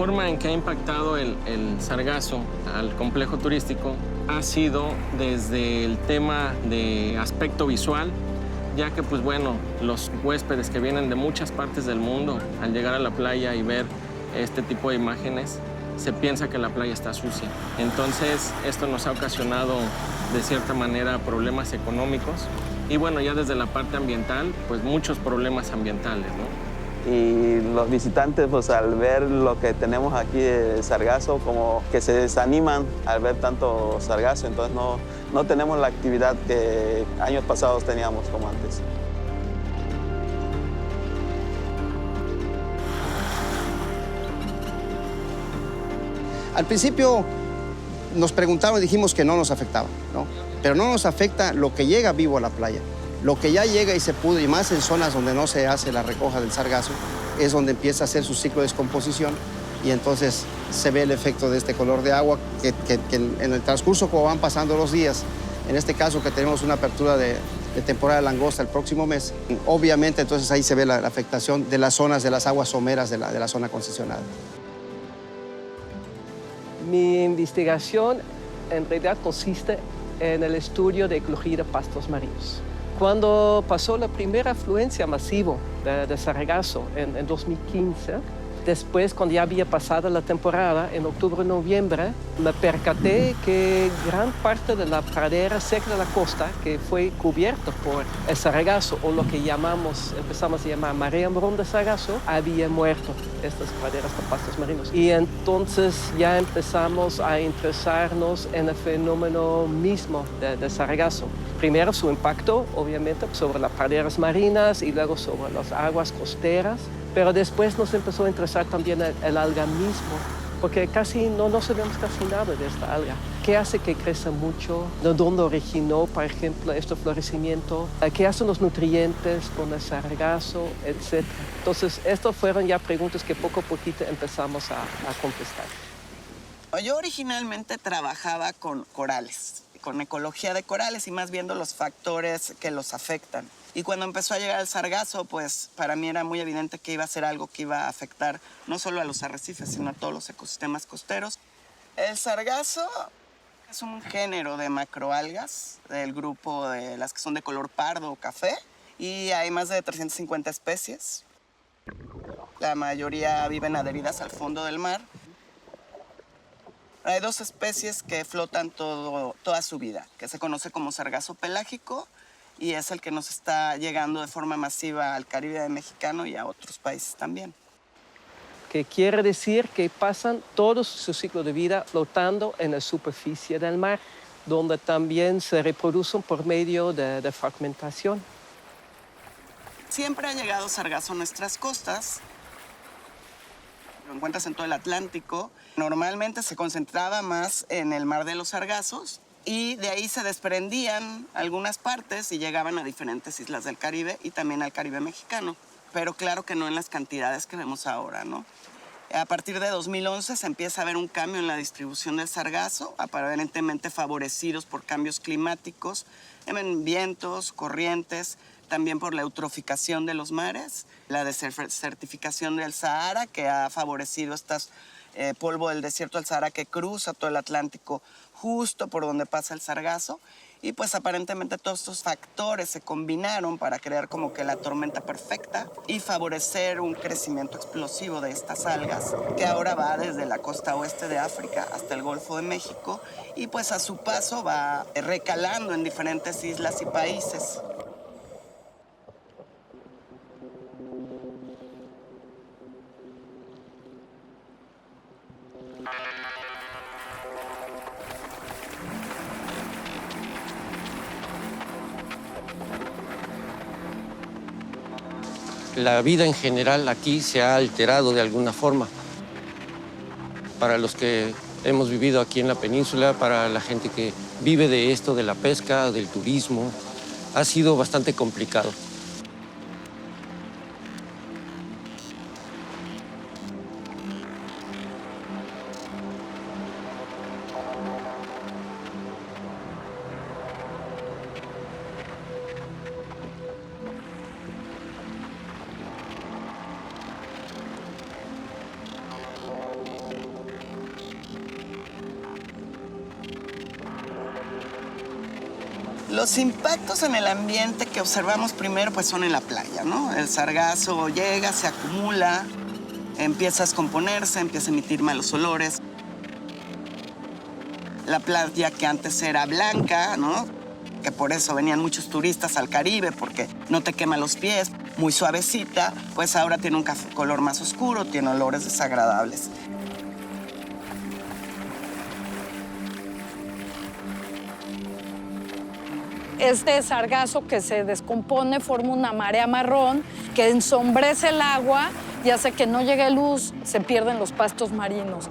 forma en que ha impactado el sargazo al complejo turístico ha sido desde el tema de aspecto visual, ya que, pues bueno, los huéspedes que vienen de muchas partes del mundo, al llegar a la playa y ver este tipo de imágenes, se piensa que la playa está sucia. Entonces, esto nos ha ocasionado, de cierta manera, problemas económicos. Y bueno, ya desde la parte ambiental, pues muchos problemas ambientales, ¿no? Y los visitantes, pues al ver lo que tenemos aquí de sargazo, como que se desaniman al ver tanto sargazo, entonces no tenemos la actividad que años pasados teníamos como antes. Al principio nos preguntaron y dijimos que no nos afectaba, ¿no? Pero no nos afecta lo que llega vivo a la playa. Lo que ya llega y se pudre, y más en zonas donde no se hace la recoja del sargazo, es donde empieza a hacer su ciclo de descomposición y entonces se ve el efecto de este color de agua que en el transcurso, como van pasando los días, en este caso que tenemos una apertura de temporada de langosta el próximo mes, obviamente entonces ahí se ve la afectación de las zonas de las aguas someras de la zona concesionada. Mi investigación en realidad consiste en el estudio de ecología de pastos marinos. Cuando pasó la primera afluencia masiva de sargazo en 2015, después, cuando ya había pasado la temporada, en octubre-noviembre, me percaté que gran parte de la pradera cerca de la costa, que fue cubierta por el sargazo, o lo que empezamos a llamar marea marrón de sargazo, había muerto estas praderas de pastos marinos. Y entonces ya empezamos a interesarnos en el fenómeno mismo de sargazo. Primero su impacto, obviamente, sobre las praderas marinas y luego sobre las aguas costeras. Pero después nos empezó a interesar también el alga mismo, porque casi no sabemos casi nada de esta alga. ¿Qué hace que crezca mucho? ¿De dónde originó, por ejemplo, este florecimiento? ¿Qué hacen los nutrientes con el sargazo, etcétera? Entonces, estas fueron ya preguntas que poco a poquito empezamos a contestar. Yo originalmente trabajaba con corales, con ecología de corales y más viendo los factores que los afectan. Y cuando empezó a llegar el sargazo, pues para mí era muy evidente que iba a ser algo que iba a afectar no solo a los arrecifes, sino a todos los ecosistemas costeros. El sargazo es un género de macroalgas del grupo de las que son de color pardo o café y hay más de 350 especies. La mayoría viven adheridas al fondo del mar. Hay dos especies que flotan toda su vida, que se conoce como sargazo pelágico y es el que nos está llegando de forma masiva al Caribe mexicano y a otros países también. Que quiere decir que pasan todo su ciclo de vida flotando en la superficie del mar, donde también se reproducen por medio de fragmentación. Siempre ha llegado sargazo a nuestras costas. Lo encuentras en todo el Atlántico. Normalmente se concentraba más en el mar de los sargazos y de ahí se desprendían algunas partes y llegaban a diferentes islas del Caribe y también al Caribe mexicano. Pero claro que no en las cantidades que vemos ahora, ¿no? A partir de 2011 se empieza a ver un cambio en la distribución del sargazo, aparentemente favorecidos por cambios climáticos, en vientos, corrientes, también por la eutroficación de los mares, la desertificación del Sahara, que ha favorecido polvo del desierto del Sahara que cruza todo el Atlántico justo por donde pasa el sargazo. Y pues aparentemente todos estos factores se combinaron para crear como que la tormenta perfecta y favorecer un crecimiento explosivo de estas algas que ahora va desde la costa oeste de África hasta el Golfo de México y pues a su paso va recalando en diferentes islas y países. La vida en general aquí se ha alterado de alguna forma. Para los que hemos vivido aquí en la península, para la gente que vive de esto, de la pesca, del turismo, ha sido bastante complicado. Los impactos en el ambiente que observamos primero pues son en la playa, ¿no? El sargazo llega, se acumula, empieza a descomponerse, empieza a emitir malos olores. La playa que antes era blanca, ¿no? Que por eso venían muchos turistas al Caribe, porque no te quema los pies, muy suavecita, pues ahora tiene un color más oscuro, tiene olores desagradables. Este sargazo que se descompone forma una marea marrón que ensombrece el agua y hace que no llegue luz, se pierden los pastos marinos.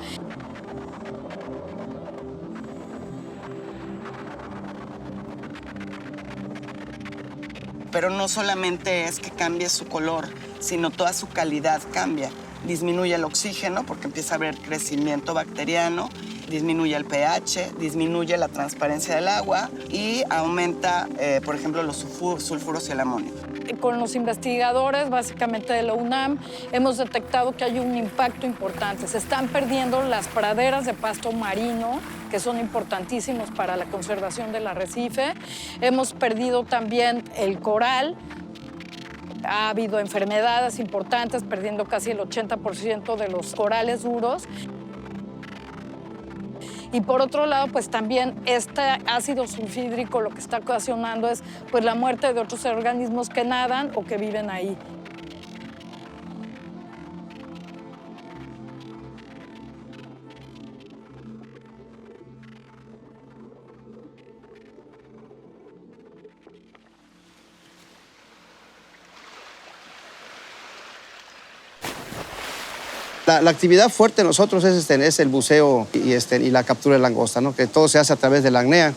Pero no solamente es que cambie su color, sino toda su calidad cambia. Disminuye el oxígeno porque empieza a haber crecimiento bacteriano, disminuye el pH, disminuye la transparencia del agua y aumenta, por ejemplo, los sulfuros y el amonio. Con los investigadores, básicamente de la UNAM, hemos detectado que hay un impacto importante. Se están perdiendo las praderas de pasto marino, que son importantísimos para la conservación del arrecife. Hemos perdido también el coral. Ha habido enfermedades importantes, perdiendo casi el 80% de los corales duros. Y por otro lado, pues también este ácido sulfídrico lo que está ocasionando es pues, la muerte de otros organismos que nadan o que viven ahí. La actividad fuerte de nosotros es el buceo y la captura de langosta, ¿no? Que todo se hace a través de la apnea.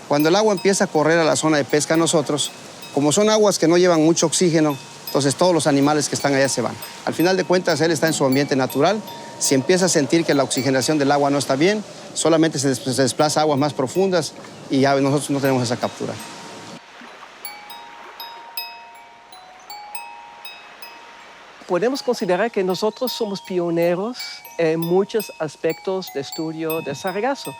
Cuando el agua empieza a correr a la zona de pesca, nosotros, como son aguas que no llevan mucho oxígeno, entonces todos los animales que están allá se van. Al final de cuentas, él está en su ambiente natural. Si empieza a sentir que la oxigenación del agua no está bien, solamente se desplaza a aguas más profundas y ya nosotros no tenemos esa captura. Podemos considerar que nosotros somos pioneros en muchos aspectos de estudio de sargazo,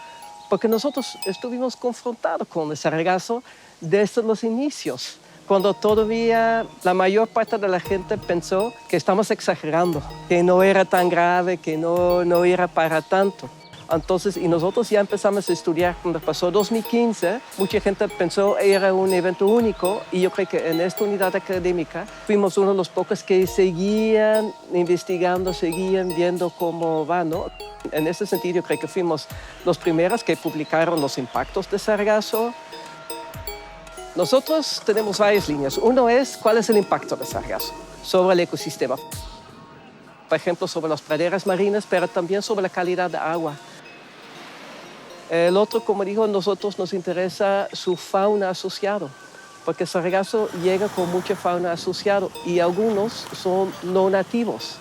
porque nosotros estuvimos confrontados con el sargazo desde los inicios, cuando todavía la mayor parte de la gente pensó que estamos exagerando, que no era tan grave, que no era para tanto. Entonces, y nosotros ya empezamos a estudiar cuando pasó 2015. Mucha gente pensó que era un evento único y yo creo que en esta unidad académica fuimos uno de los pocos que seguían investigando, seguían viendo cómo va, ¿no? En ese sentido, yo creo que fuimos los primeros que publicaron los impactos de sargazo. Nosotros tenemos varias líneas. Uno es cuál es el impacto de sargazo sobre el ecosistema. Por ejemplo, sobre las praderas marinas, pero también sobre la calidad de agua. El otro, como digo, nosotros nos interesa su fauna asociada, porque el sargazo llega con mucha fauna asociada y algunos son no nativos.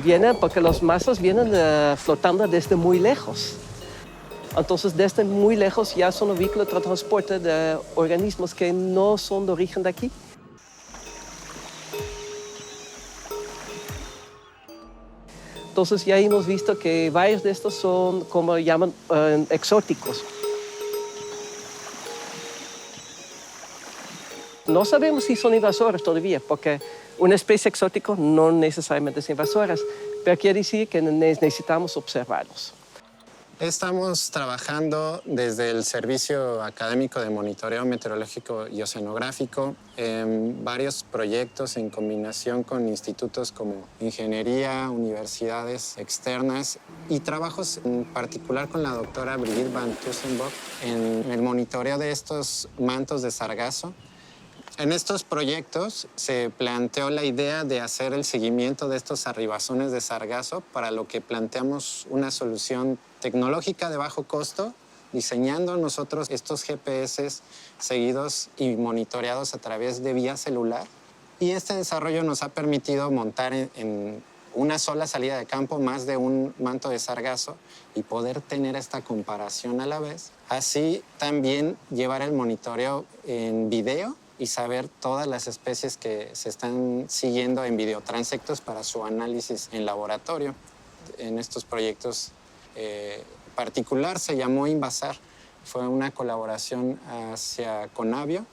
Vienen porque las masas vienen flotando desde muy lejos. Entonces, desde muy lejos ya son un vehículo de transporte de organismos que no son de origen de aquí. Entonces ya hemos visto que varios de estos son, como llaman, exóticos. No sabemos si son invasores todavía, porque una especie exótica no necesariamente es invasora, pero quiere decir que necesitamos observarlos. Estamos trabajando desde el Servicio Académico de Monitoreo Meteorológico y Oceanográfico en varios proyectos en combinación con institutos como ingeniería, universidades externas y trabajos en particular con la doctora Brigitte Van Tussenbroek en el monitoreo de estos mantos de sargazo. En estos proyectos se planteó la idea de hacer el seguimiento de estos arribazones de sargazo, para lo que planteamos una solución tecnológica de bajo costo, diseñando nosotros estos GPS seguidos y monitoreados a través de vía celular. Y este desarrollo nos ha permitido montar en una sola salida de campo más de un manto de sargazo y poder tener esta comparación a la vez. Así también llevar el monitoreo en video y saber todas las especies que se están siguiendo en videotransectos para su análisis en laboratorio. en estos proyectos particular se llamó Invasar. Fue una colaboración hacia Conavio.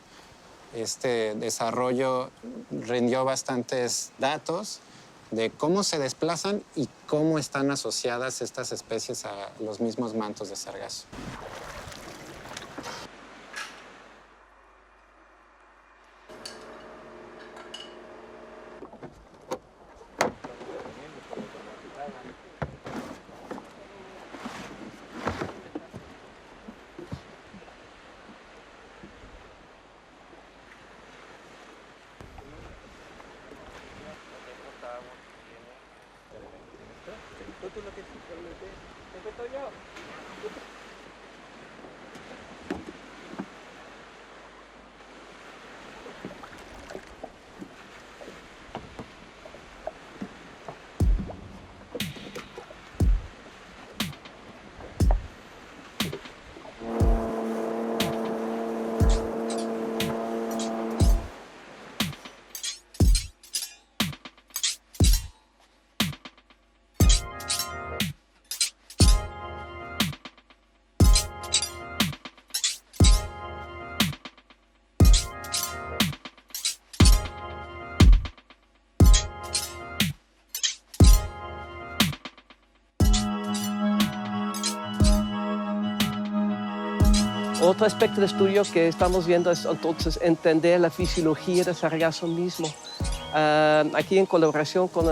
Este desarrollo rindió bastantes datos de cómo se desplazan y cómo están asociadas estas especies a los mismos mantos de sargazo. Otro aspecto de estudio que estamos viendo es entonces entender la fisiología del sargazo mismo. Aquí en colaboración con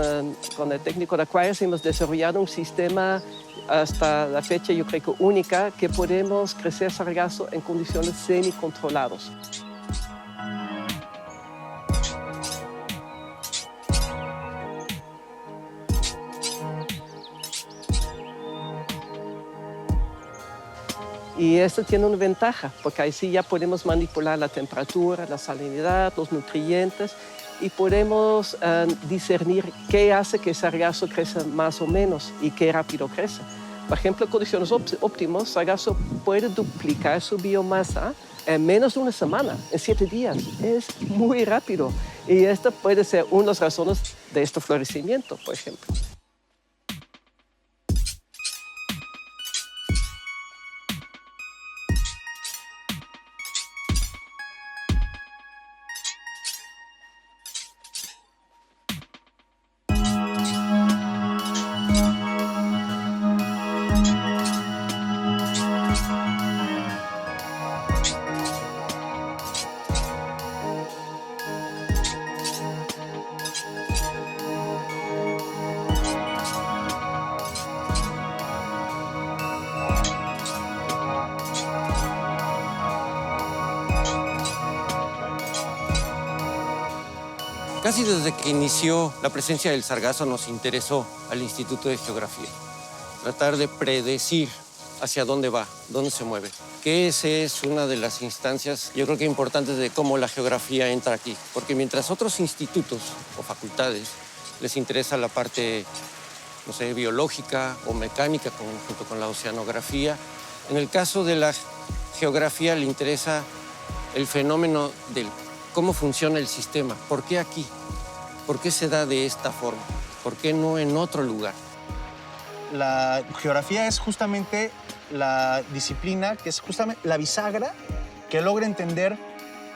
el técnico de Aquarius hemos desarrollado un sistema hasta la fecha yo creo que única que podemos crecer sargazo en condiciones semi-controladas. Y esto tiene una ventaja, porque ahí sí ya podemos manipular la temperatura, la salinidad, los nutrientes, y podemos discernir qué hace que el sargazo crezca más o menos y qué rápido crece. Por ejemplo, en condiciones óptimas, el sargazo puede duplicar su biomasa en menos de una semana, en 7 días. Es muy rápido. Y esta puede ser una de las razones de este florecimiento, por ejemplo. Casi desde que inició la presencia del sargazo nos interesó al Instituto de Geografía. Tratar de predecir hacia dónde va, dónde se mueve. Que esa es una de las instancias, yo creo que importantes de cómo la geografía entra aquí. Porque mientras otros institutos o facultades les interesa la parte, no sé, biológica o mecánica junto con la oceanografía, en el caso de la geografía le interesa el fenómeno del cómo funciona el sistema. ¿Por qué aquí? ¿Por qué se da de esta forma? ¿Por qué no en otro lugar? La geografía es justamente la disciplina que es justamente la bisagra que logra entender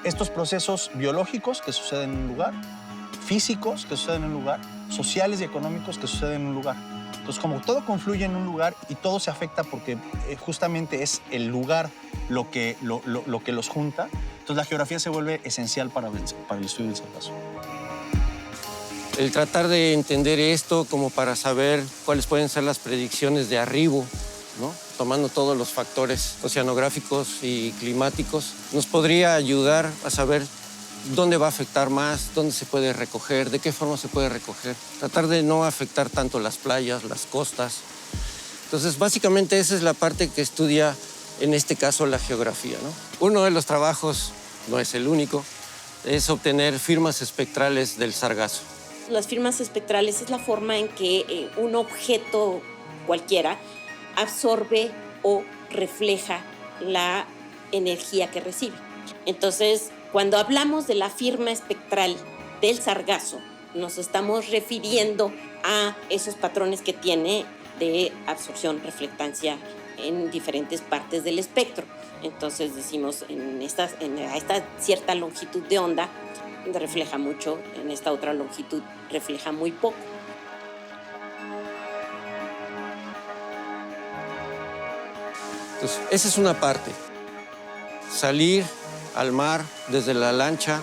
estos procesos biológicos que suceden en un lugar, físicos que suceden en un lugar, sociales y económicos que suceden en un lugar. Entonces, como todo confluye en un lugar y todo se afecta porque justamente es el lugar lo que los junta, entonces la geografía se vuelve esencial para el estudio del sargazo. El tratar de entender esto como para saber cuáles pueden ser las predicciones de arribo, ¿no? Tomando todos los factores oceanográficos y climáticos, nos podría ayudar a saber dónde va a afectar más, dónde se puede recoger, de qué forma se puede recoger. Tratar de no afectar tanto las playas, las costas. Entonces, básicamente esa es la parte que estudia, en este caso, la geografía, ¿no? Uno de los trabajos, no es el único, es obtener firmas espectrales del sargazo. Las firmas espectrales es la forma en que un objeto cualquiera absorbe o refleja la energía que recibe. Entonces, cuando hablamos de la firma espectral del sargazo, nos estamos refiriendo a esos patrones que tiene de absorción, reflectancia en diferentes partes del espectro. Entonces decimos, a esta cierta longitud de onda refleja mucho, en esta otra longitud refleja muy poco. Entonces, esa es una parte. Salir al mar desde la lancha,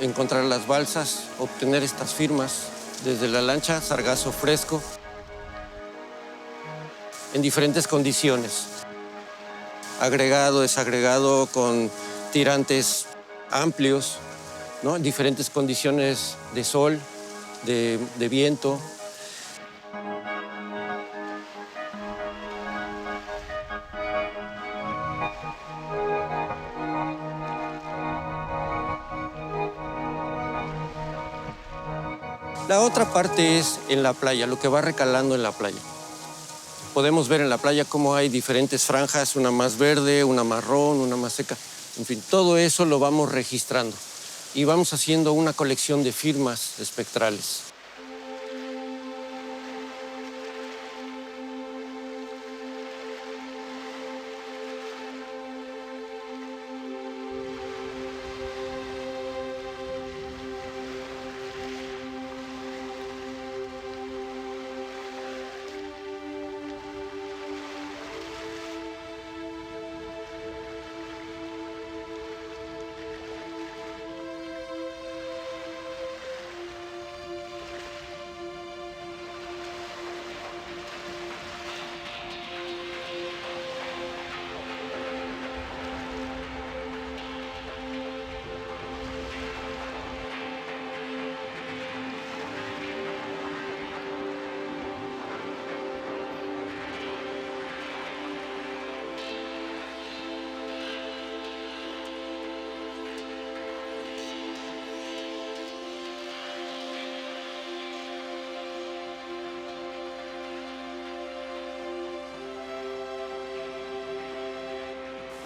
encontrar las balsas, obtener estas firmas desde la lancha, sargazo fresco, en diferentes condiciones. Agregado, desagregado, con tirantes amplios, ¿no? En diferentes condiciones de sol, de viento. La otra parte es en la playa, lo que va recalando en la playa. Podemos ver en la playa cómo hay diferentes franjas, una más verde, una marrón, una más seca. En fin, todo eso lo vamos registrando y vamos haciendo una colección de firmas espectrales.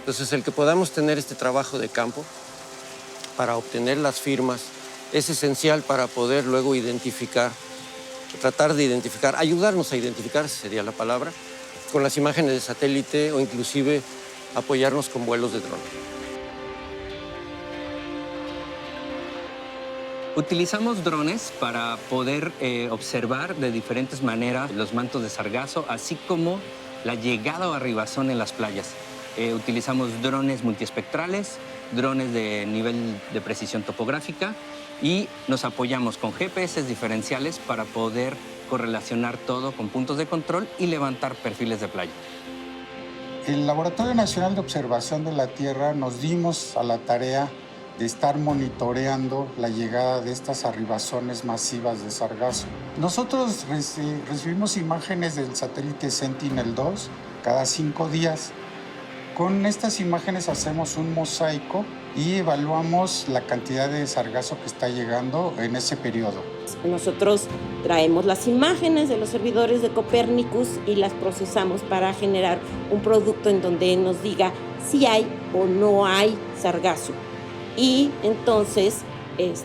Entonces, el que podamos tener este trabajo de campo para obtener las firmas es esencial para poder luego identificar, tratar de identificar, ayudarnos a identificar, sería la palabra, con las imágenes de satélite o inclusive apoyarnos con vuelos de dron. Utilizamos drones para poder observar de diferentes maneras los mantos de sargazo, así como la llegada o arribazón en las playas. Utilizamos drones multiespectrales, drones de nivel de precisión topográfica y nos apoyamos con GPS diferenciales para poder correlacionar todo con puntos de control y levantar perfiles de playa. El Laboratorio Nacional de Observación de la Tierra nos dimos a la tarea de estar monitoreando la llegada de estas arribazones masivas de sargazo. Nosotros recibimos imágenes del satélite Sentinel-2 cada 5 días. Con estas imágenes hacemos un mosaico y evaluamos la cantidad de sargazo que está llegando en ese periodo. Nosotros traemos las imágenes de los servidores de Copernicus y las procesamos para generar un producto en donde nos diga si hay o no hay sargazo. Y entonces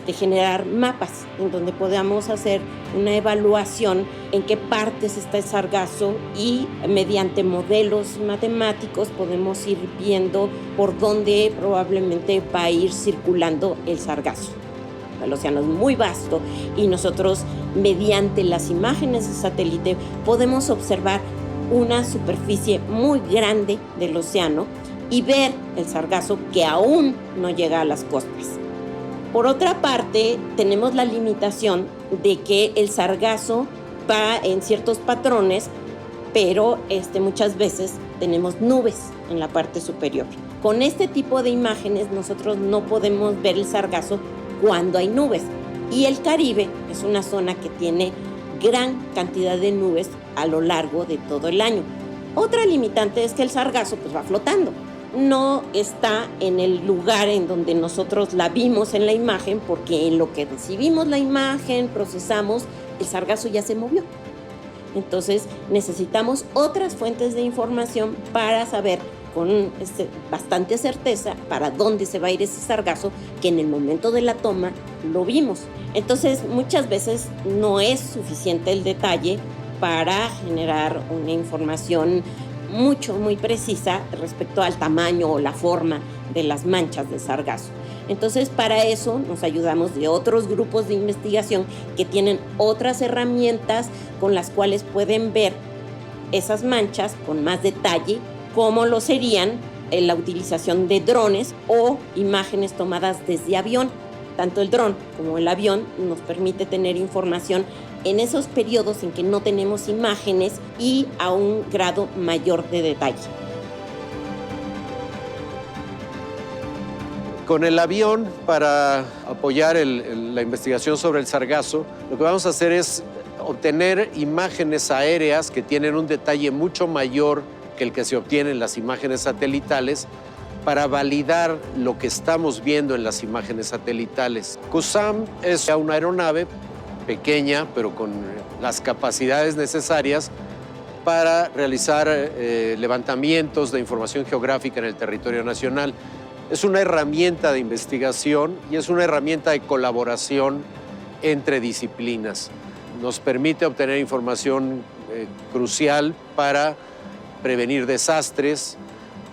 generar mapas en donde podamos hacer una evaluación en qué partes está el sargazo y mediante modelos matemáticos podemos ir viendo por dónde probablemente va a ir circulando el sargazo. El océano es muy vasto y nosotros mediante las imágenes de satélite podemos observar una superficie muy grande del océano y ver el sargazo que aún no llega a las costas. Por otra parte, tenemos la limitación de que el sargazo va en ciertos patrones, pero muchas veces tenemos nubes en la parte superior. Con este tipo de imágenes nosotros no podemos ver el sargazo cuando hay nubes. Y el Caribe es una zona que tiene gran cantidad de nubes a lo largo de todo el año. Otra limitante es que el sargazo va flotando. No está en el lugar en donde nosotros la vimos en la imagen, porque en lo que recibimos la imagen, procesamos, el sargazo ya se movió. Entonces necesitamos otras fuentes de información para saber con bastante certeza para dónde se va a ir ese sargazo, que en el momento de la toma lo vimos. Entonces, muchas veces no es suficiente el detalle para generar una información muy precisa respecto al tamaño o la forma de las manchas de sargazo. Entonces, para eso nos ayudamos de otros grupos de investigación que tienen otras herramientas con las cuales pueden ver esas manchas con más detalle, como lo serían la utilización de drones o imágenes tomadas desde avión. Tanto el dron como el avión nos permite tener información en esos periodos en que no tenemos imágenes y a un grado mayor de detalle. Con el avión, para apoyar la investigación sobre el sargazo, lo que vamos a hacer es obtener imágenes aéreas que tienen un detalle mucho mayor que el que se obtiene en las imágenes satelitales para validar lo que estamos viendo en las imágenes satelitales. CUSAM es una aeronave pequeña, pero con las capacidades necesarias para realizar levantamientos de información geográfica en el territorio nacional. Es una herramienta de investigación y es una herramienta de colaboración entre disciplinas. Nos permite obtener información crucial para prevenir desastres,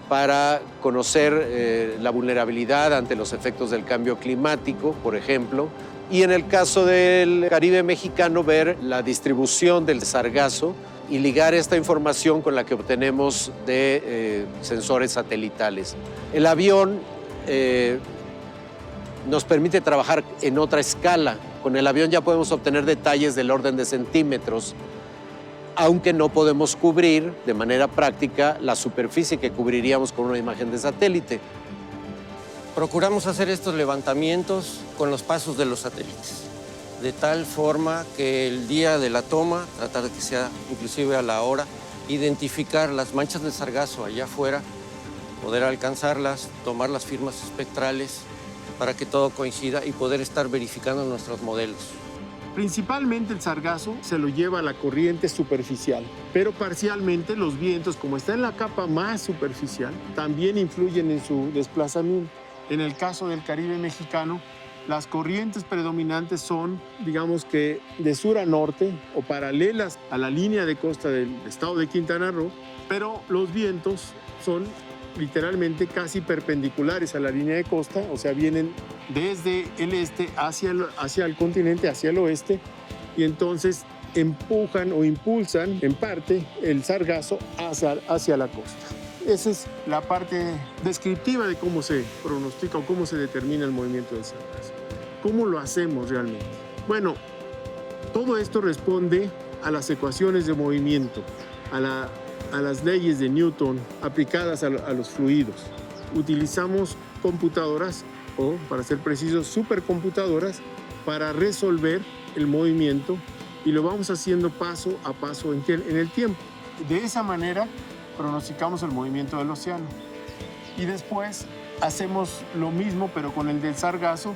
para conocer la vulnerabilidad ante los efectos del cambio climático, por ejemplo, y en el caso del Caribe mexicano, ver la distribución del sargazo y ligar esta información con la que obtenemos de sensores satelitales. El avión nos permite trabajar en otra escala. Con el avión ya podemos obtener detalles del orden de centímetros, aunque no podemos cubrir de manera práctica la superficie que cubriríamos con una imagen de satélite. Procuramos hacer estos levantamientos con los pasos de los satélites, de tal forma que el día de la toma, tratar de que sea inclusive a la hora, identificar las manchas de sargazo allá afuera, poder alcanzarlas, tomar las firmas espectrales para que todo coincida y poder estar verificando nuestros modelos. Principalmente el sargazo se lo lleva a la corriente superficial, pero parcialmente los vientos, como está en la capa más superficial, también influyen en su desplazamiento. En el caso del Caribe mexicano, las corrientes predominantes son, digamos que de sur a norte o paralelas a la línea de costa del estado de Quintana Roo, pero los vientos son literalmente casi perpendiculares a la línea de costa, o sea, vienen desde el este hacia el continente, hacia el oeste, y entonces empujan o impulsan en parte el sargazo hacia la costa. Esa es la parte descriptiva de cómo se pronostica o cómo se determina el movimiento del sargazo. ¿Cómo lo hacemos realmente? Bueno, todo esto responde a las ecuaciones de movimiento, a las leyes de Newton aplicadas a los fluidos. Utilizamos computadoras, o para ser precisos, supercomputadoras, para resolver el movimiento y lo vamos haciendo paso a paso en el tiempo. De esa manera pronosticamos el movimiento del océano. Y después hacemos lo mismo, pero con el del sargazo,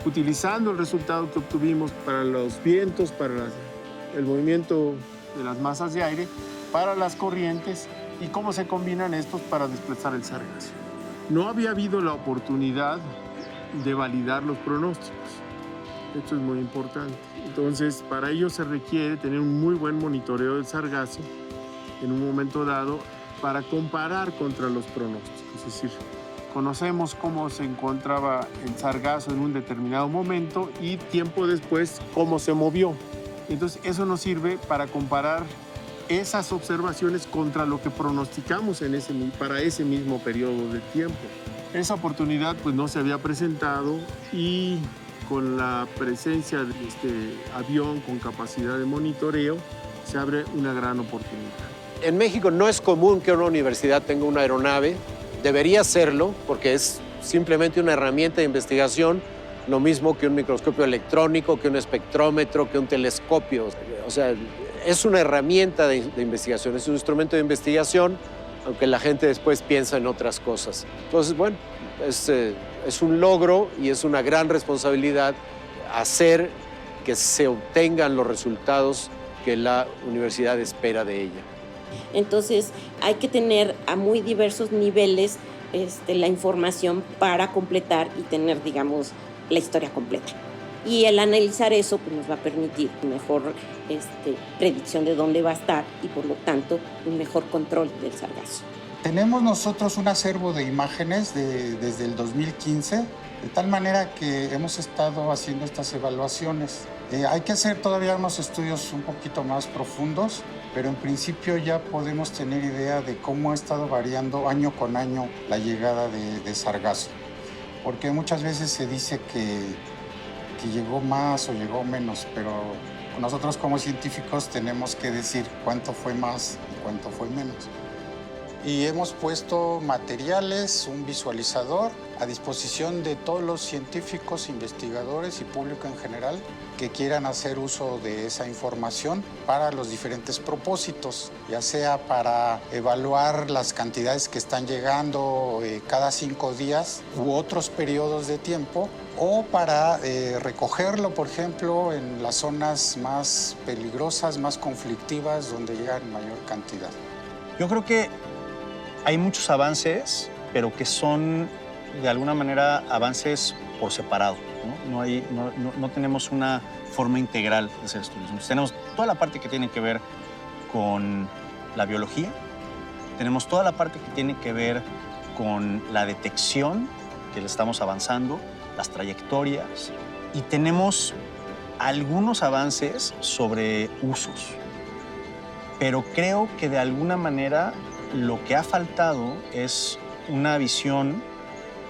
utilizando el resultado que obtuvimos para los vientos, para el movimiento de las masas de aire, para las corrientes y cómo se combinan estos para desplazar el sargazo. No había habido la oportunidad de validar los pronósticos. Esto es muy importante. Entonces, para ello se requiere tener un muy buen monitoreo del sargazo en un momento dado para comparar contra los pronósticos. Es decir, conocemos cómo se encontraba el sargazo en un determinado momento y tiempo después cómo se movió. Entonces, eso nos sirve para comparar esas observaciones contra lo que pronosticamos para ese mismo periodo de tiempo. Esa oportunidad pues no se había presentado y con la presencia de este avión con capacidad de monitoreo se abre una gran oportunidad. En México no es común que una universidad tenga una aeronave. Debería serlo porque es simplemente una herramienta de investigación, lo mismo que un microscopio electrónico, que un espectrómetro, que un telescopio. O sea, es una herramienta de investigación, es un instrumento de investigación, aunque la gente después piensa en otras cosas. Entonces, bueno, es un logro y es una gran responsabilidad hacer que se obtengan los resultados que la universidad espera de ella. Entonces hay que tener a muy diversos niveles la información para completar y tener, digamos, la historia completa. Y el analizar eso pues, nos va a permitir mejor predicción de dónde va a estar y por lo tanto un mejor control del sargazo. Tenemos nosotros un acervo de imágenes desde el 2015, de tal manera que hemos estado haciendo estas evaluaciones. Hay que hacer todavía unos estudios un poquito más profundos, pero en principio ya podemos tener idea de cómo ha estado variando año con año la llegada de sargazo. Porque muchas veces se dice que llegó más o llegó menos, pero nosotros como científicos tenemos que decir cuánto fue más y cuánto fue menos. Y hemos puesto materiales, un visualizador a disposición de todos los científicos, investigadores y público en general que quieran hacer uso de esa información para los diferentes propósitos, ya sea para evaluar las cantidades que están llegando cada 5 días u otros periodos de tiempo, o para recogerlo, por ejemplo, en las zonas más peligrosas, más conflictivas, donde llega en mayor cantidad. Yo creo que hay muchos avances, pero que son de alguna manera avances por separado, ¿no? No tenemos una forma integral de hacer estudios. Entonces, tenemos toda la parte que tiene que ver con la biología, tenemos toda la parte que tiene que ver con la detección, que le estamos avanzando, las trayectorias, y tenemos algunos avances sobre usos. Pero creo que de alguna manera lo que ha faltado es una visión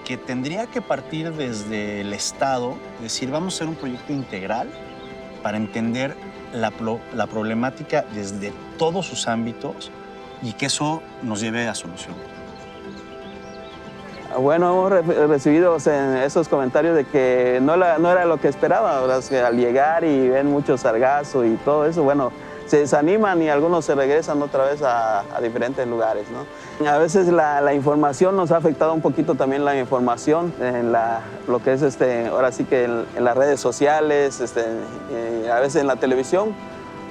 que tendría que partir desde el Estado, decir, vamos a hacer un proyecto integral para entender la problemática desde todos sus ámbitos y que eso nos lleve a solución. Bueno, hemos recibido esos comentarios de que no era lo que esperaba, ¿verdad? Que al llegar y ven mucho sargazo y todo eso, bueno, se desaniman y algunos se regresan otra vez a diferentes lugares, ¿no? A veces la información nos ha afectado un poquito también, la información en lo que es ahora sí que en las redes sociales, a veces en la televisión,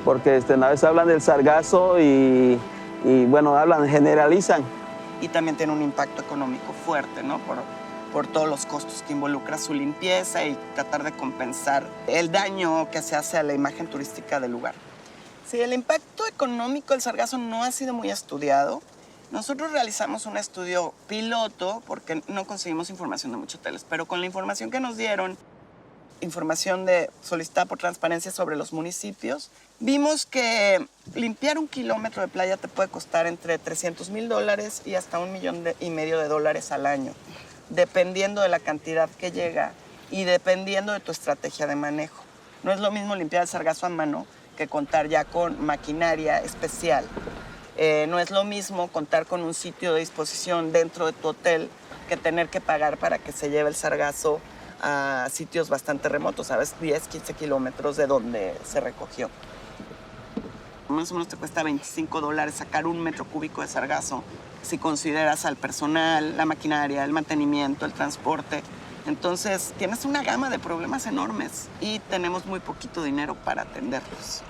porque a veces hablan del sargazo y bueno, generalizan. Y también tiene un impacto económico fuerte, ¿no? Por todos los costos que involucra su limpieza y tratar de compensar el daño que se hace a la imagen turística del lugar. Sí, el impacto económico del sargazo no ha sido muy estudiado. Nosotros realizamos un estudio piloto porque no conseguimos información de muchos hoteles, pero con la información que nos dieron, información solicitada por Transparencia sobre los municipios, vimos que limpiar 1 kilómetro de playa te puede costar entre $300,000 y hasta $1,5 millones al año, dependiendo de la cantidad que llega y dependiendo de tu estrategia de manejo. No es lo mismo limpiar el sargazo a mano que contar ya con maquinaria especial. No es lo mismo contar con un sitio de disposición dentro de tu hotel que tener que pagar para que se lleve el sargazo a sitios bastante remotos, ¿sabes? 10, 15 kilómetros de donde se recogió. Más o menos te cuesta $25 sacar 1 metro cúbico de sargazo si consideras al personal, la maquinaria, el mantenimiento, el transporte. Entonces, tienes una gama de problemas enormes y tenemos muy poquito dinero para atenderlos.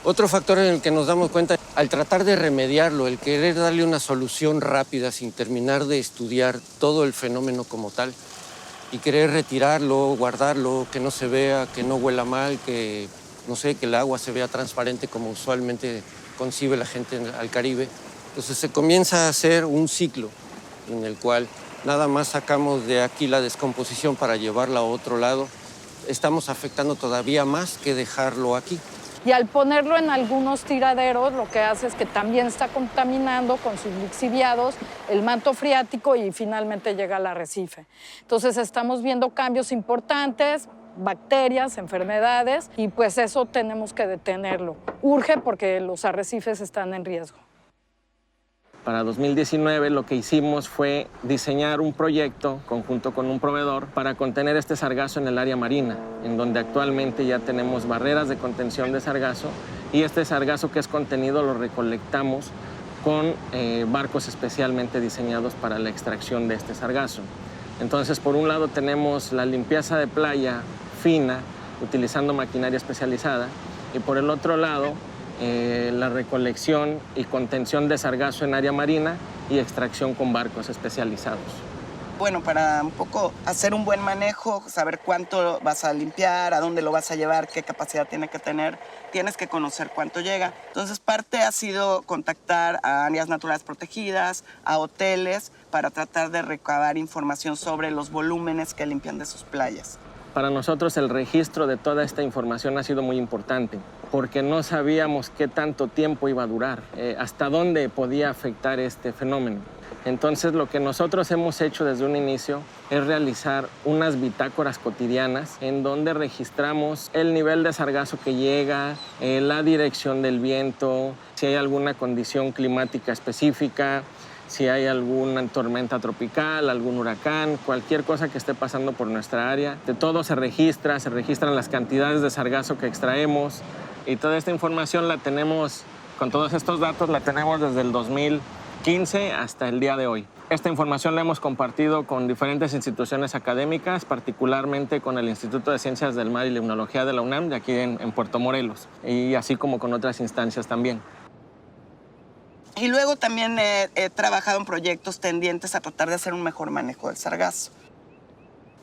Otro factor en el que nos damos cuenta, al tratar de remediarlo, el querer darle una solución rápida sin terminar de estudiar todo el fenómeno como tal y querer retirarlo, guardarlo, que no se vea, que no huela mal, que, no sé, que el agua se vea transparente como usualmente concibe la gente al Caribe. Entonces se comienza a hacer un ciclo en el cual nada más sacamos de aquí la descomposición para llevarla a otro lado. Estamos afectando todavía más que dejarlo aquí. Y al ponerlo en algunos tiraderos, lo que hace es que también está contaminando con sus lixiviados el manto freático y finalmente llega al arrecife. Entonces estamos viendo cambios importantes, bacterias, enfermedades, y pues eso tenemos que detenerlo. Urge porque los arrecifes están en riesgo. Para 2019 lo que hicimos fue diseñar un proyecto conjunto con un proveedor para contener este sargazo en el área marina, en donde actualmente ya tenemos barreras de contención de sargazo y este sargazo que es contenido lo recolectamos con barcos especialmente diseñados para la extracción de este sargazo. Entonces, por un lado tenemos la limpieza de playa fina, utilizando maquinaria especializada, y por el otro lado la recolección y contención de sargazo en área marina y extracción con barcos especializados. Bueno, para un poco hacer un buen manejo, saber cuánto vas a limpiar, a dónde lo vas a llevar, qué capacidad tiene que tener, tienes que conocer cuánto llega. Entonces, parte ha sido contactar a áreas naturales protegidas, a hoteles, para tratar de recabar información sobre los volúmenes que limpian de sus playas. Para nosotros el registro de toda esta información ha sido muy importante porque no sabíamos qué tanto tiempo iba a durar, hasta dónde podía afectar este fenómeno. Entonces, lo que nosotros hemos hecho desde un inicio es realizar unas bitácoras cotidianas en donde registramos el nivel de sargazo que llega, la dirección del viento, si hay alguna condición climática específica, si hay alguna tormenta tropical, algún huracán, cualquier cosa que esté pasando por nuestra área. De todo se registran las cantidades de sargazo que extraemos y toda esta información la tenemos, con todos estos datos la tenemos desde el 2015 hasta el día de hoy. Esta información la hemos compartido con diferentes instituciones académicas, particularmente con el Instituto de Ciencias del Mar y Limnología de la UNAM, de aquí en Puerto Morelos, y así como con otras instancias también. Y luego también he trabajado en proyectos tendientes a tratar de hacer un mejor manejo del sargazo.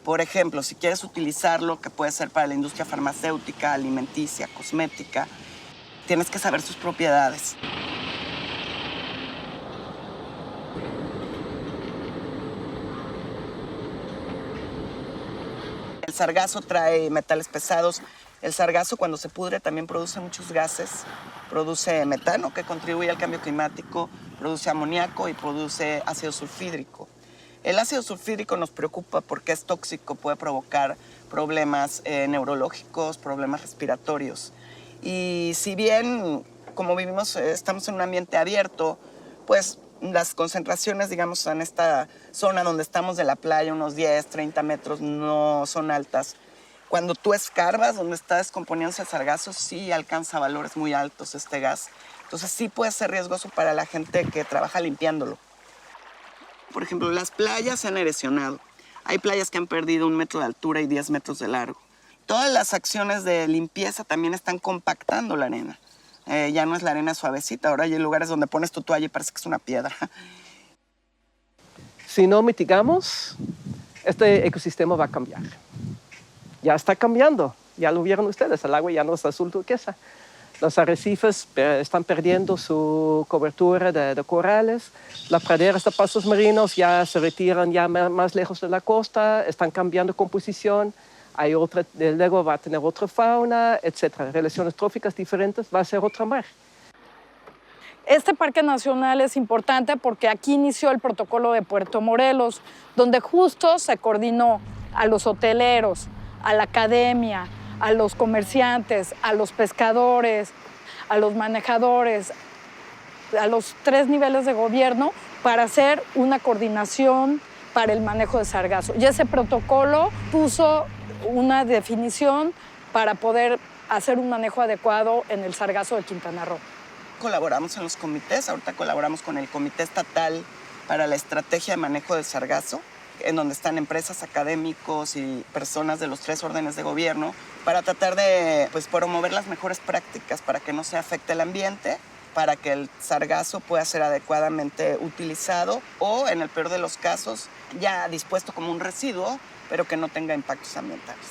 Por ejemplo, si quieres utilizarlo, que puede ser para la industria farmacéutica, alimenticia, cosmética, tienes que saber sus propiedades. El sargazo trae metales pesados. El sargazo, cuando se pudre, también produce muchos gases. Produce metano, que contribuye al cambio climático, produce amoníaco y produce ácido sulfídrico. El ácido sulfídrico nos preocupa porque es tóxico, puede provocar problemas neurológicos, problemas respiratorios. Y si bien, como vivimos, estamos en un ambiente abierto, pues las concentraciones, digamos, en esta zona donde estamos de la playa, unos 10, 30 metros, no son altas. Cuando tú escarbas donde está descomponiéndose el sargazo, sí alcanza valores muy altos este gas. Entonces sí puede ser riesgoso para la gente que trabaja limpiándolo. Por ejemplo, las playas se han erosionado. Hay playas que han perdido 1 metro de altura y 10 metros de largo. Todas las acciones de limpieza también están compactando la arena. Ya no es la arena suavecita, ahora hay lugares donde pones tu toalla y parece que es una piedra. Si no mitigamos, este ecosistema va a cambiar. Ya está cambiando, ya lo vieron ustedes, el agua ya no es azul turquesa. Los arrecifes están perdiendo su cobertura de corales, las praderas de pastos marinos ya se retiran ya más lejos de la costa, están cambiando composición, hay luego va a tener otra fauna, etc. Relaciones tróficas diferentes, va a ser otra mar. Este parque nacional es importante porque aquí inició el protocolo de Puerto Morelos, donde justo se coordinó a los hoteleros, a la academia, a los comerciantes, a los pescadores, a los manejadores, a los 3 niveles de gobierno para hacer una coordinación para el manejo de sargazo. Y ese protocolo puso una definición para poder hacer un manejo adecuado en el sargazo de Quintana Roo. Colaboramos en los comités, ahorita colaboramos con el Comité Estatal para la Estrategia de Manejo del Sargazo, en donde están empresas, académicos y personas de los 3 órdenes de gobierno para tratar de promover las mejores prácticas para que no se afecte el ambiente, para que el sargazo pueda ser adecuadamente utilizado o, en el peor de los casos, ya dispuesto como un residuo, pero que no tenga impactos ambientales.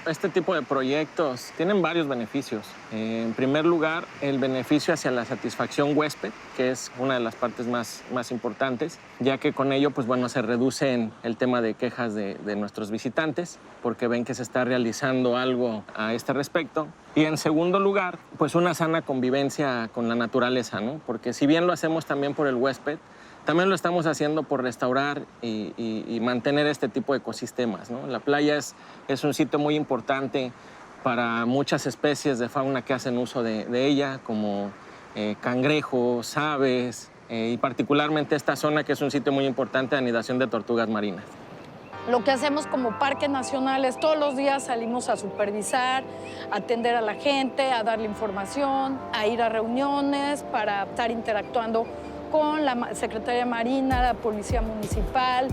Este tipo de proyectos tienen varios beneficios. En primer lugar, el beneficio hacia la satisfacción huésped, que es una de las partes más importantes, ya que con ello se reduce el tema de quejas de nuestros visitantes, porque ven que se está realizando algo a este respecto. Y en segundo lugar, una sana convivencia con la naturaleza, ¿no? Porque si bien lo hacemos también por el huésped, también lo estamos haciendo por restaurar y mantener este tipo de ecosistemas, ¿no? La playa es un sitio muy importante para muchas especies de fauna que hacen uso de ella, como cangrejos, aves, y particularmente esta zona que es un sitio muy importante de anidación de tortugas marinas. Lo que hacemos como Parque Nacional es todos los días salimos a supervisar, a atender a la gente, a darle información, a ir a reuniones para estar interactuando con la Secretaría de Marina, la Policía Municipal.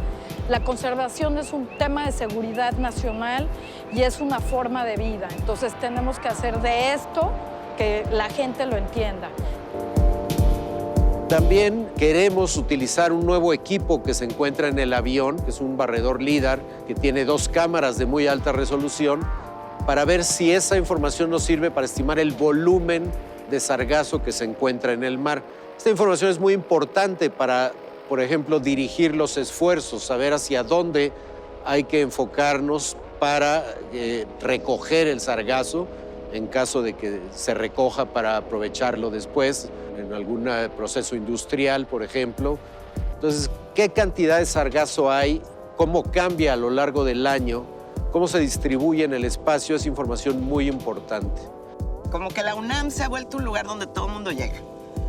La conservación es un tema de seguridad nacional y es una forma de vida. Entonces tenemos que hacer de esto que la gente lo entienda. También queremos utilizar un nuevo equipo que se encuentra en el avión, que es un barredor LIDAR, que tiene 2 cámaras de muy alta resolución, para ver si esa información nos sirve para estimar el volumen de sargazo que se encuentra en el mar. Esta información es muy importante para, por ejemplo, dirigir los esfuerzos, saber hacia dónde hay que enfocarnos para recoger el sargazo, en caso de que se recoja para aprovecharlo después, en algún proceso industrial, por ejemplo. Entonces, ¿qué cantidad de sargazo hay? ¿Cómo cambia a lo largo del año? ¿Cómo se distribuye en el espacio? Es información muy importante. Como que la UNAM se ha vuelto un lugar donde todo el mundo llega,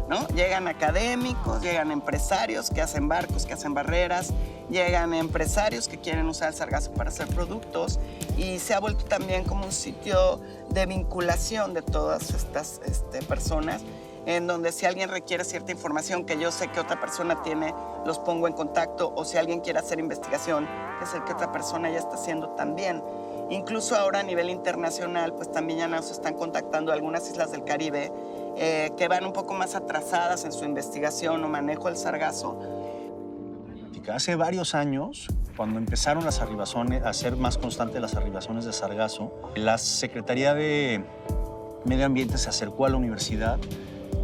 ¿no? Llegan académicos, llegan empresarios que hacen barcos, que hacen barreras, llegan empresarios que quieren usar el sargazo para hacer productos, y se ha vuelto también como un sitio de vinculación de todas estas personas, en donde si alguien requiere cierta información que yo sé que otra persona tiene, los pongo en contacto, o si alguien quiere hacer investigación, que es el que otra persona ya está haciendo también. Incluso ahora a nivel internacional, pues también ya nos están contactando algunas islas del Caribe que van un poco más atrasadas en su investigación o manejo del sargazo. Hace varios años, cuando empezaron las arribazones, a ser más constantes las arribazones de sargazo, la Secretaría de Medio Ambiente se acercó a la universidad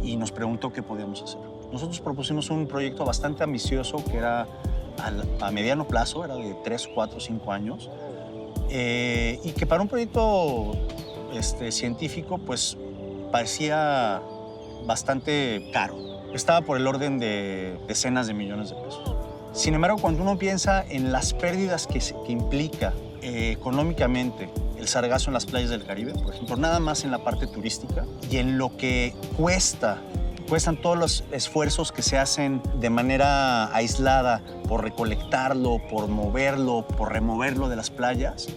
y nos preguntó qué podíamos hacer. Nosotros propusimos un proyecto bastante ambicioso que era a mediano plazo, era de 3, 4, 5 años, y que para un proyecto científico pues parecía bastante caro. Estaba por el orden de decenas de millones de pesos. Sin embargo, cuando uno piensa en las pérdidas que implica económicamente el sargazo en las playas del Caribe, por ejemplo, nada más en la parte turística, y en lo que cuestan todos los esfuerzos que se hacen de manera aislada por recolectarlo, por moverlo, por removerlo de las playas,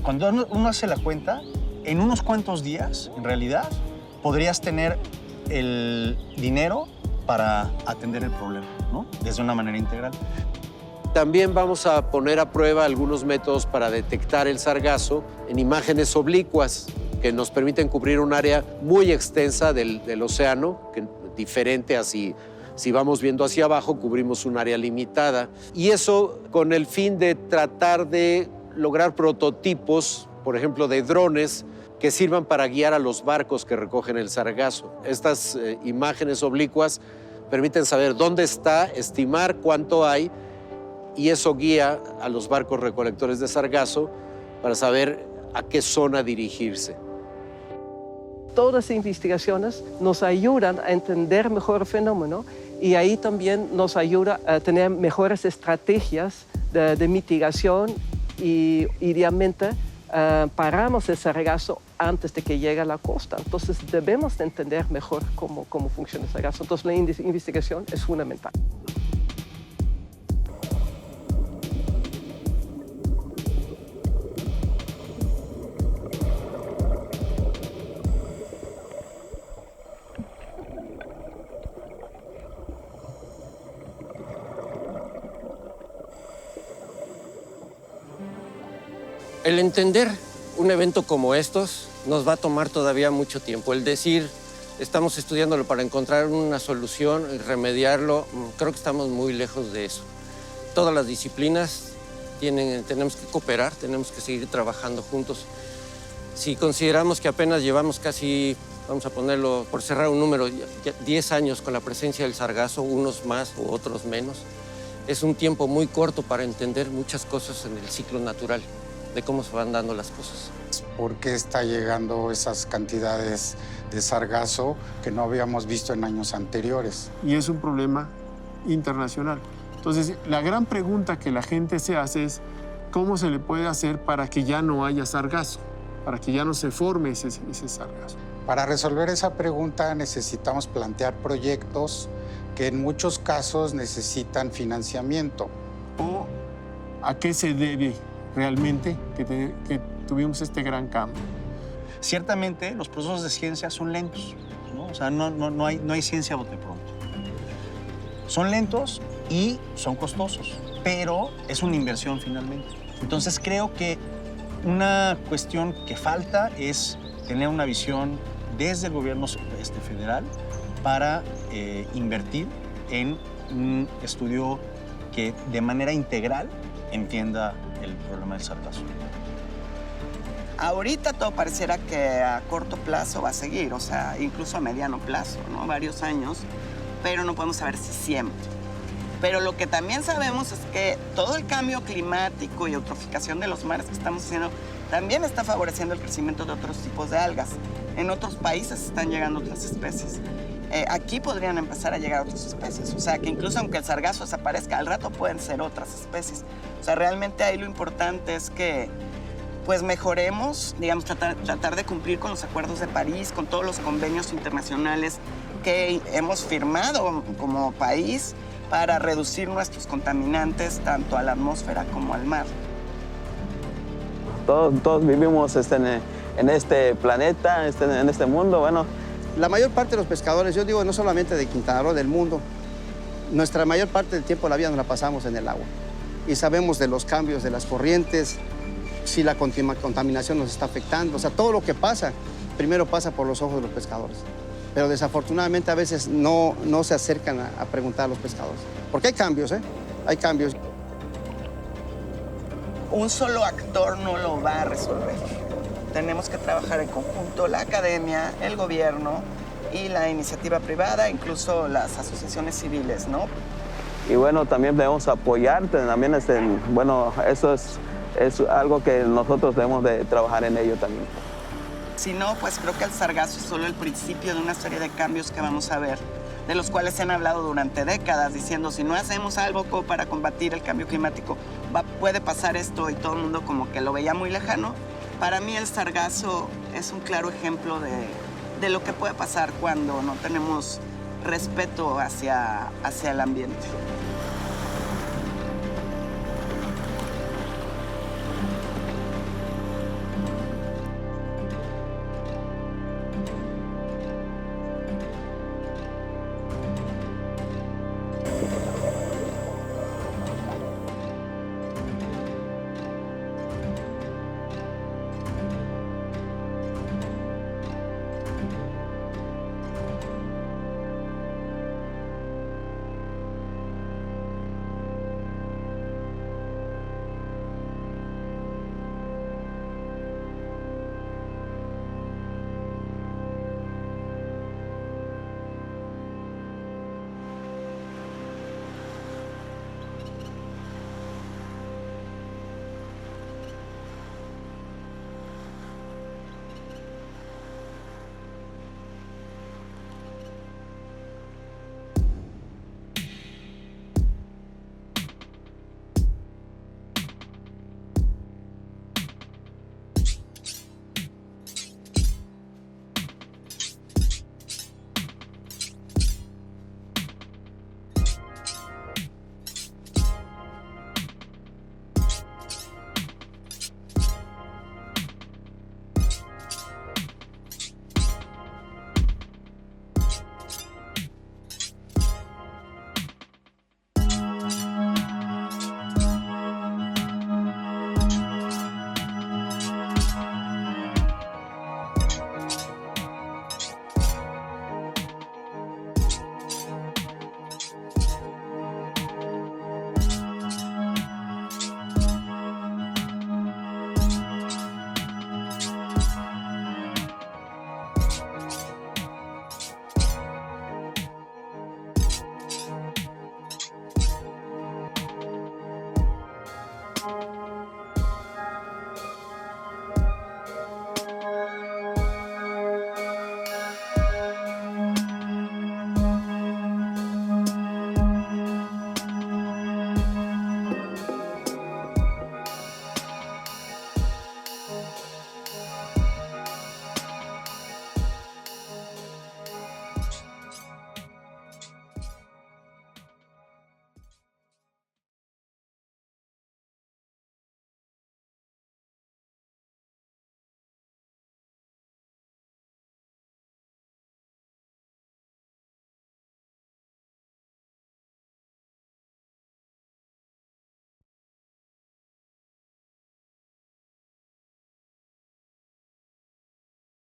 cuando uno hace la cuenta, en unos cuantos días, en realidad, podrías tener el dinero para atender el problema, ¿no? Desde una manera integral. También vamos a poner a prueba algunos métodos para detectar el sargazo en imágenes oblicuas que nos permiten cubrir un área muy extensa del océano, que diferente a si vamos viendo hacia abajo, cubrimos un área limitada. Y eso con el fin de tratar de lograr prototipos, por ejemplo, de drones que sirvan para guiar a los barcos que recogen el sargazo. Estas imágenes oblicuas permiten saber dónde está, estimar cuánto hay, y eso guía a los barcos recolectores de sargazo para saber a qué zona dirigirse. Todas las investigaciones nos ayudan a entender mejor el fenómeno, y ahí también nos ayuda a tener mejores estrategias de mitigación, y idealmente paramos el sargazo antes de que llegue a la costa. Entonces debemos de entender mejor cómo funciona el sargazo. Entonces la investigación es fundamental. El entender un evento como estos nos va a tomar todavía mucho tiempo. El decir, estamos estudiándolo para encontrar una solución y remediarlo, creo que estamos muy lejos de eso. Todas las disciplinas tenemos que cooperar, tenemos que seguir trabajando juntos. Si consideramos que apenas llevamos casi, vamos a ponerlo, por cerrar un número, 10 años con la presencia del sargazo, unos más u otros menos, es un tiempo muy corto para entender muchas cosas en el ciclo natural, de cómo se van dando las cosas. ¿Por qué está llegando esas cantidades de sargazo que no habíamos visto en años anteriores? Y es un problema internacional. Entonces, la gran pregunta que la gente se hace es ¿cómo se le puede hacer para que ya no haya sargazo? Para que ya no se forme ese sargazo. Para resolver esa pregunta necesitamos plantear proyectos que en muchos casos necesitan financiamiento. ¿O a qué se debe realmente que tuvimos este gran cambio? Ciertamente los procesos de ciencia son lentos, ¿no? O sea, no hay ciencia a bote pronto. Son lentos y son costosos, pero es una inversión finalmente. Entonces creo que una cuestión que falta es tener una visión desde el gobierno federal para invertir en un estudio que de manera integral entienda el problema del sargazo. Ahorita todo pareciera que a corto plazo va a seguir, o sea, incluso a mediano plazo, ¿no? Varios años, pero no podemos saber si siempre. Pero lo que también sabemos es que todo el cambio climático y eutroficación de los mares que estamos haciendo también está favoreciendo el crecimiento de otros tipos de algas. En otros países están llegando otras especies. Aquí podrían empezar a llegar otras especies. O sea, que incluso aunque el sargazo desaparezca, al rato pueden ser otras especies. O sea, realmente ahí lo importante es que pues mejoremos, digamos, tratar de cumplir con los acuerdos de París, con todos los convenios internacionales que hemos firmado como país para reducir nuestros contaminantes tanto a la atmósfera como al mar. Todos vivimos en este planeta, en este mundo, bueno. La mayor parte de los pescadores, yo digo no solamente de Quintana Roo, del mundo, nuestra mayor parte del tiempo de la vida nos la pasamos en el agua. Y sabemos de los cambios de las corrientes, si la contaminación nos está afectando. O sea, todo lo que pasa, primero pasa por los ojos de los pescadores. Pero desafortunadamente a veces no se acercan a preguntar a los pescadores. Porque hay cambios, ¿eh? Hay cambios. Un solo actor no lo va a resolver. Tenemos que trabajar en conjunto, la academia, el gobierno y la iniciativa privada, incluso las asociaciones civiles, ¿no? Y bueno, también debemos apoyarte, también bueno, eso es algo que nosotros debemos de trabajar en ello también. Si no, pues creo que el sargazo es solo el principio de una serie de cambios que vamos a ver, de los cuales se han hablado durante décadas, diciendo si no hacemos algo para combatir el cambio climático, puede pasar esto, y todo el mundo como que lo veía muy lejano. Para mí el sargazo es un claro ejemplo de lo que puede pasar cuando no tenemos respeto hacia el ambiente.